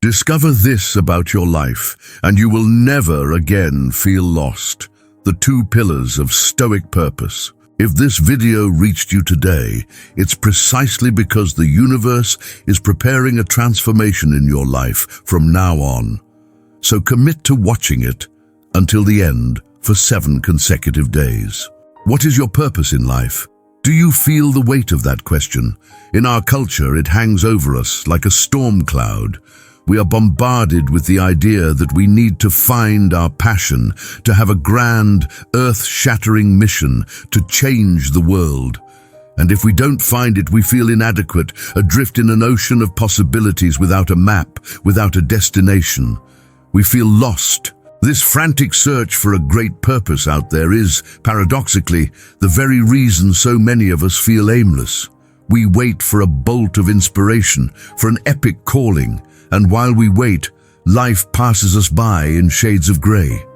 Discover this about your life, and you will never again feel lost. The 2 pillars of Stoic purpose. If this video reached you today, it's precisely because the universe is preparing a transformation in your life from now on. So commit to watching it until the end for 7 consecutive days. What is your purpose in life? Do you feel the weight of that question? In our culture, it hangs over us like a storm cloud. We are bombarded with the idea that we need to find our passion, to have a grand, earth-shattering mission to change the world. And if we don't find it, we feel inadequate, adrift in an ocean of possibilities without a map, without a destination. We feel lost. This frantic search for a great purpose out there is, paradoxically, the very reason so many of us feel aimless. We wait for a bolt of inspiration, for an epic calling, and while we wait, life passes us by in shades of grey.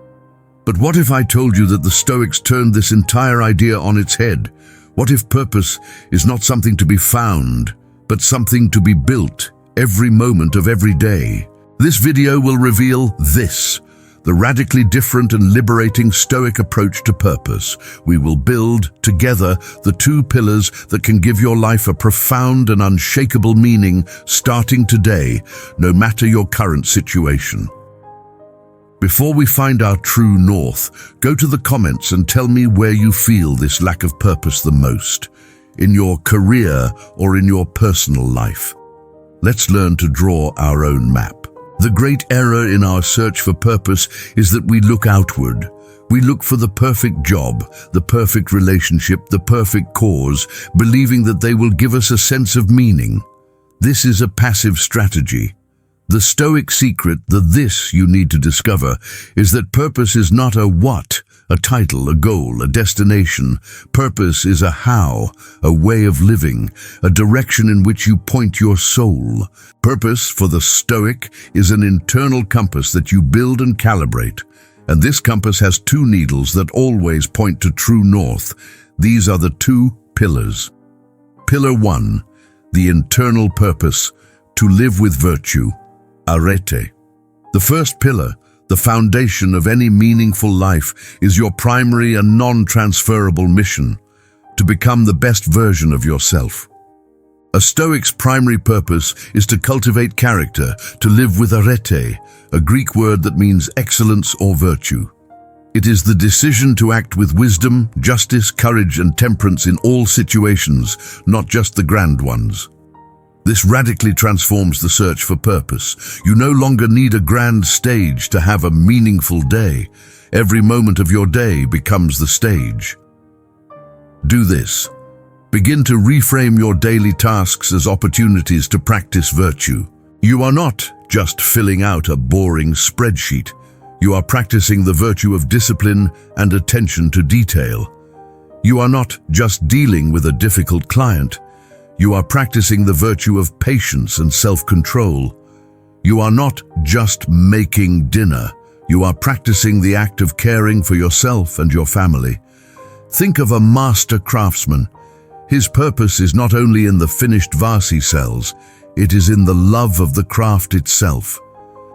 But what if I told you that the Stoics turned this entire idea on its head? What if purpose is not something to be found, but something to be built every moment of every day? This video will reveal this, the radically different and liberating Stoic approach to purpose. We will build, together, the 2 pillars that can give your life a profound and unshakable meaning starting today, no matter your current situation. Before we find our true north, go to the comments and tell me where you feel this lack of purpose the most, in your career or in your personal life. Let's learn to draw our own map. The great error in our search for purpose is that we look outward. We look for the perfect job, the perfect relationship, the perfect cause, believing that they will give us a sense of meaning. This is a passive strategy. The Stoic secret, the this you need to discover, is that purpose is not a what, a title, a goal, a destination. Purpose is a how, a way of living, a direction in which you point your soul. Purpose, for the Stoic, is an internal compass that you build and calibrate. And this compass has 2 needles that always point to true north. These are the 2 pillars. Pillar 1, the internal purpose, to live with virtue, arete. The first pillar, the foundation of any meaningful life, is your primary and non-transferable mission, to become the best version of yourself. A Stoic's primary purpose is to cultivate character, to live with arete, a Greek word that means excellence or virtue. It is the decision to act with wisdom, justice, courage, and temperance in all situations, not just the grand ones. This radically transforms the search for purpose. You no longer need a grand stage to have a meaningful day. Every moment of your day becomes the stage. Do this. Begin to reframe your daily tasks as opportunities to practice virtue. You are not just filling out a boring spreadsheet. You are practicing the virtue of discipline and attention to detail. You are not just dealing with a difficult client. You are practicing the virtue of patience and self-control. You are not just making dinner. You are practicing the act of caring for yourself and your family. Think of a master craftsman. His purpose is not only in the finished vase he sells, it is in the love of the craft itself.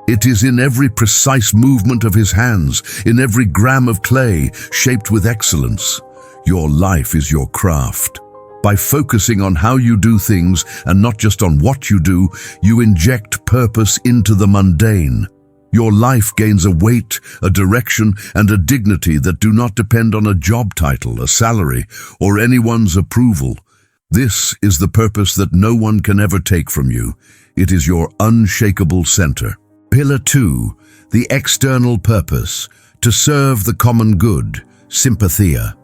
It is in every precise movement of his hands, in every gram of clay shaped with excellence. Your life is your craft. By focusing on how you do things and not just on what you do, you inject purpose into the mundane. Your life gains a weight, a direction, and a dignity that do not depend on a job title, a salary, or anyone's approval. This is the purpose that no one can ever take from you. It is your unshakable center. Pillar 2, the external purpose, to serve the common good, sympathia.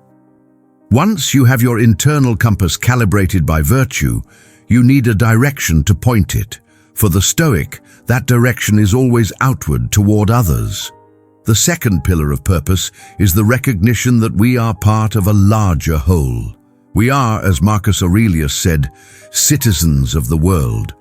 Once you have your internal compass calibrated by virtue, you need a direction to point it. For the Stoic, that direction is always outward toward others. The second pillar of purpose is the recognition that we are part of a larger whole. We are, as Marcus Aurelius said, citizens of the world.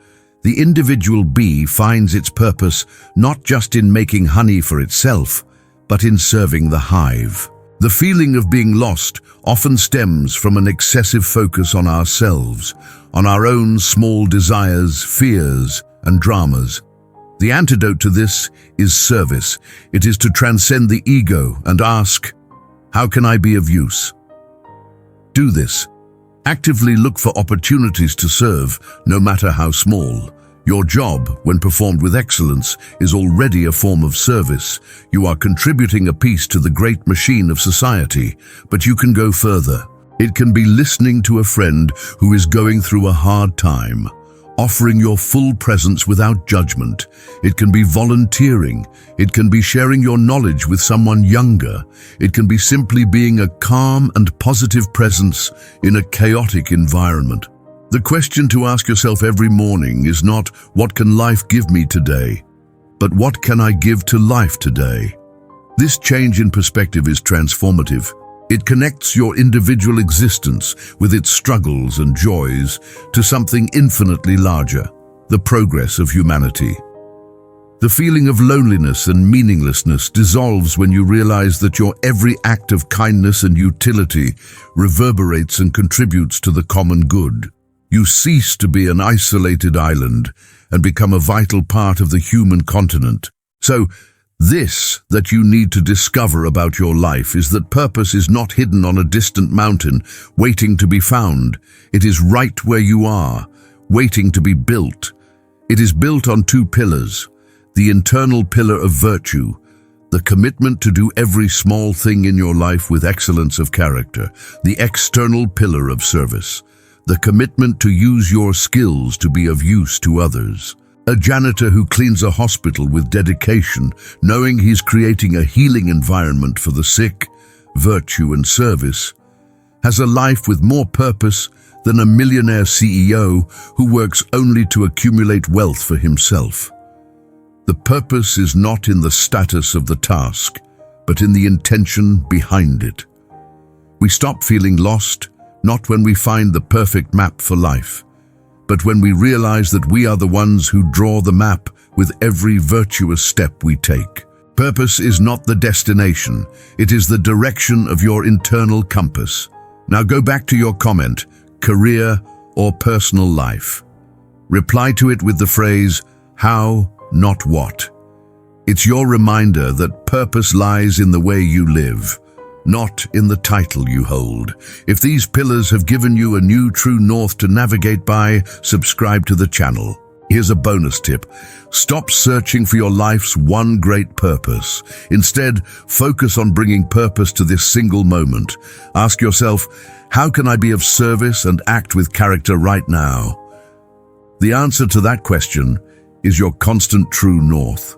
The individual bee finds its purpose not just in making honey for itself, but in serving the hive. The feeling of being lost often stems from an excessive focus on ourselves, on our own small desires, fears, and dramas. The antidote to this is service. It is to transcend the ego and ask, how can I be of use? Do this. Actively look for opportunities to serve, no matter how small. Your job, when performed with excellence, is already a form of service. You are contributing a piece to the great machine of society, but you can go further. It can be listening to a friend who is going through a hard time, offering your full presence without judgment. It can be volunteering. It can be sharing your knowledge with someone younger. It can be simply being a calm and positive presence in a chaotic environment. The question to ask yourself every morning is not, what can life give me today? But what can I give to life today? This change in perspective is transformative. It connects your individual existence with its struggles and joys to something infinitely larger, the progress of humanity. The feeling of loneliness and meaninglessness dissolves when you realize that your every act of kindness and utility reverberates and contributes to the common good. You cease to be an isolated island and become a vital part of the human continent. So, this that you need to discover about your life is that purpose is not hidden on a distant mountain, waiting to be found. It is right where you are, waiting to be built. It is built on two pillars: the internal pillar of virtue, the commitment to do every small thing in your life with excellence of character; the external pillar of service, the commitment to use your skills to be of use to others. A janitor who cleans a hospital with dedication, knowing he's creating a healing environment for the sick, virtue and service, has a life with more purpose than a millionaire CEO who works only to accumulate wealth for himself. The purpose is not in the status of the task, but in the intention behind it. We stop feeling lost, not when we find the perfect map for life, but when we realize that we are the ones who draw the map with every virtuous step we take. Purpose is not the destination, it is the direction of your internal compass. Now go back to your comment, career or personal life. Reply to it with the phrase, how, not what. It's your reminder that purpose lies in the way you live, not in the title you hold. If these pillars have given you a new true north to navigate by, subscribe to the channel. Here's a bonus tip. Stop searching for your life's one great purpose. Instead, focus on bringing purpose to this single moment. Ask yourself, how can I be of service and act with character right now? The answer to that question is your constant true north.